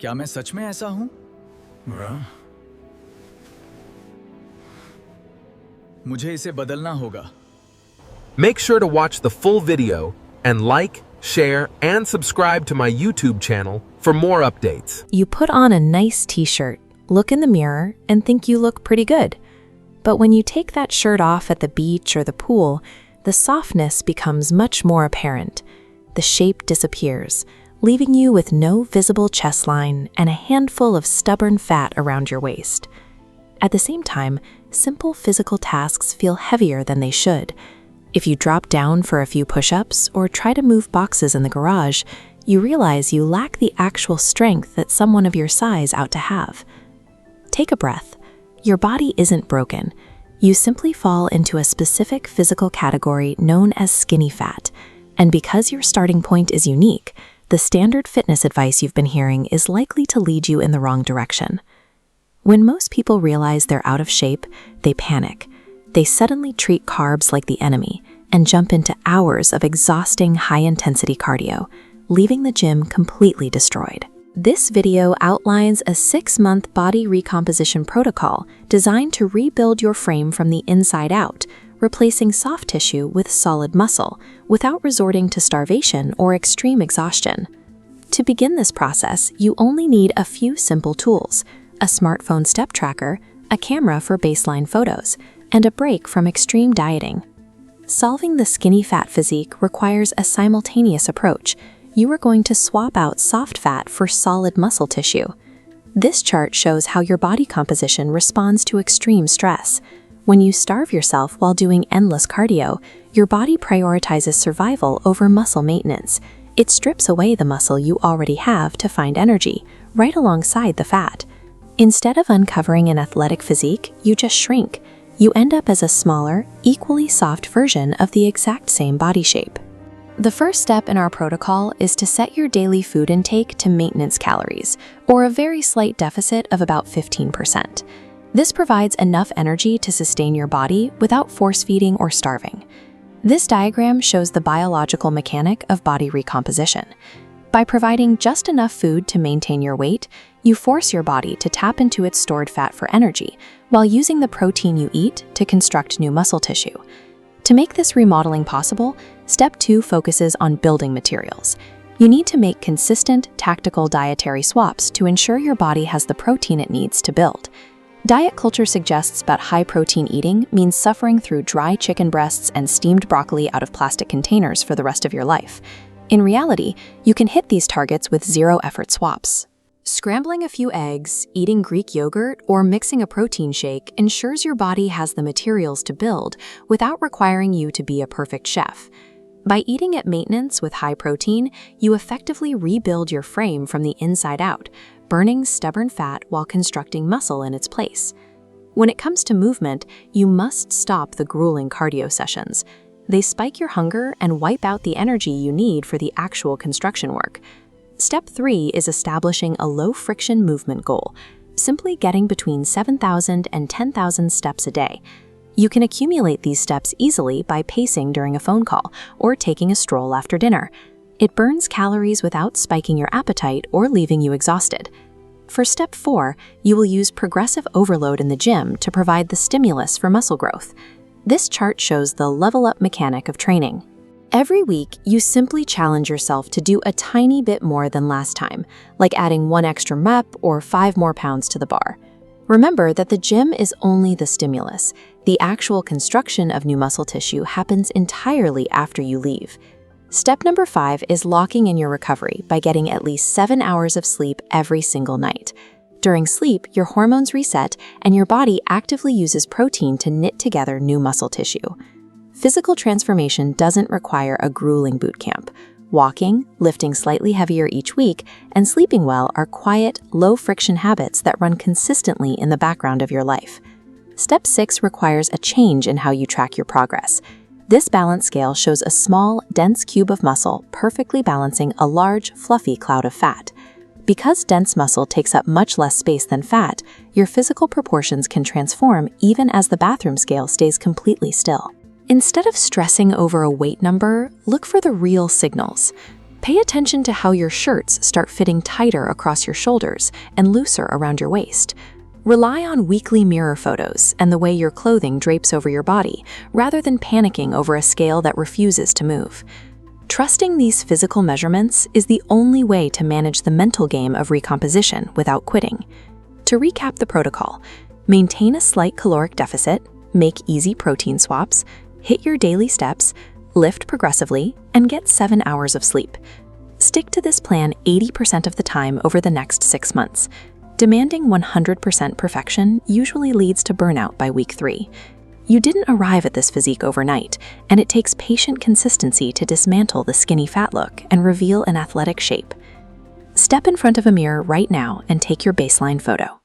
क्या मैं सच में ऐसा हूं? मुझे इसे बदलना होगा। Make sure to watch the full video and like, share, and subscribe to my YouTube channel for more updates. You put on a nice t-shirt, look in the mirror, and think you look pretty good. But when you take that shirt off at the beach or the pool, the softness becomes much more apparent. The shape disappears, leaving you with no visible chest line and a handful of stubborn fat around your waist. At the same time, simple physical tasks feel heavier than they should. If you drop down for a few push-ups or try to move boxes in the garage, you realize you lack the actual strength that someone of your size ought to have. Take a breath. Your body isn't broken. You simply fall into a specific physical category known as skinny fat. And because your starting point is unique, the standard fitness advice you've been hearing is likely to lead you in the wrong direction. When most people realize they're out of shape, they panic. They suddenly treat carbs like the enemy and jump into hours of exhausting high-intensity cardio, leaving the gym completely destroyed. This video outlines a 6-month body recomposition protocol designed to rebuild your frame from the inside out, replacing soft tissue with solid muscle without resorting to starvation or extreme exhaustion. To begin this process, you only need a few simple tools: a smartphone step tracker, a camera for baseline photos, and a break from extreme dieting. Solving the skinny fat physique requires a simultaneous approach. You are going to swap out soft fat for solid muscle tissue. This chart shows how your body composition responds to extreme stress. When you starve yourself while doing endless cardio, your body prioritizes survival over muscle maintenance. It strips away the muscle you already have to find energy, right alongside the fat. Instead of uncovering an athletic physique, you just shrink. You end up as a smaller, equally soft version of the exact same body shape. The first step in our protocol is to set your daily food intake to maintenance calories, or a very slight deficit of about 15%. This provides enough energy to sustain your body without force-feeding or starving. This diagram shows the biological mechanic of body recomposition. By providing just enough food to maintain your weight, you force your body to tap into its stored fat for energy, while using the protein you eat to construct new muscle tissue. To make this remodeling possible, Step 2 focuses on building materials. You need to make consistent, tactical dietary swaps to ensure your body has the protein it needs to build. Diet culture suggests that high-protein eating means suffering through dry chicken breasts and steamed broccoli out of plastic containers for the rest of your life. In reality, you can hit these targets with zero-effort swaps. Scrambling a few eggs, eating Greek yogurt, or mixing a protein shake ensures your body has the materials to build without requiring you to be a perfect chef. By eating at maintenance with high protein, you effectively rebuild your frame from the inside out, burning stubborn fat while constructing muscle in its place. When it comes to movement, you must stop the grueling cardio sessions. They spike your hunger and wipe out the energy you need for the actual construction work. Step 3 is establishing a low-friction movement goal, simply getting between 7,000 and 10,000 steps a day. You can accumulate these steps easily by pacing during a phone call or taking a stroll after dinner. It burns calories without spiking your appetite or leaving you exhausted. For Step 4, you will use progressive overload in the gym to provide the stimulus for muscle growth. This chart shows the level-up mechanic of training. Every week, you simply challenge yourself to do a tiny bit more than last time, like adding 1 extra rep or 5 more pounds to the bar. Remember that the gym is only the stimulus. The actual construction of new muscle tissue happens entirely after you leave. Step number 5 is locking in your recovery by getting at least 7 hours of sleep every single night. During sleep, your hormones reset and your body actively uses protein to knit together new muscle tissue. Physical transformation doesn't require a grueling boot camp. Walking, lifting slightly heavier each week, and sleeping well are quiet, low-friction habits that run consistently in the background of your life. Step 6 requires a change in how you track your progress. This balance scale shows a small, dense cube of muscle perfectly balancing a large, fluffy cloud of fat. Because dense muscle takes up much less space than fat, your physical proportions can transform even as the bathroom scale stays completely still. Instead of stressing over a weight number, look for the real signals. Pay attention to how your shirts start fitting tighter across your shoulders and looser around your waist. Rely on weekly mirror photos and the way your clothing drapes over your body, rather than panicking over a scale that refuses to move. Trusting these physical measurements is the only way to manage the mental game of recomposition without quitting. To recap the protocol, maintain a slight caloric deficit, make easy protein swaps, hit your daily steps, lift progressively, and get 7 hours of sleep. Stick to this plan 80% of the time over the next 6 months. Demanding 100% perfection usually leads to burnout by week 3. You didn't arrive at this physique overnight, and it takes patient consistency to dismantle the skinny fat look and reveal an athletic shape. Step in front of a mirror right now and take your baseline photo.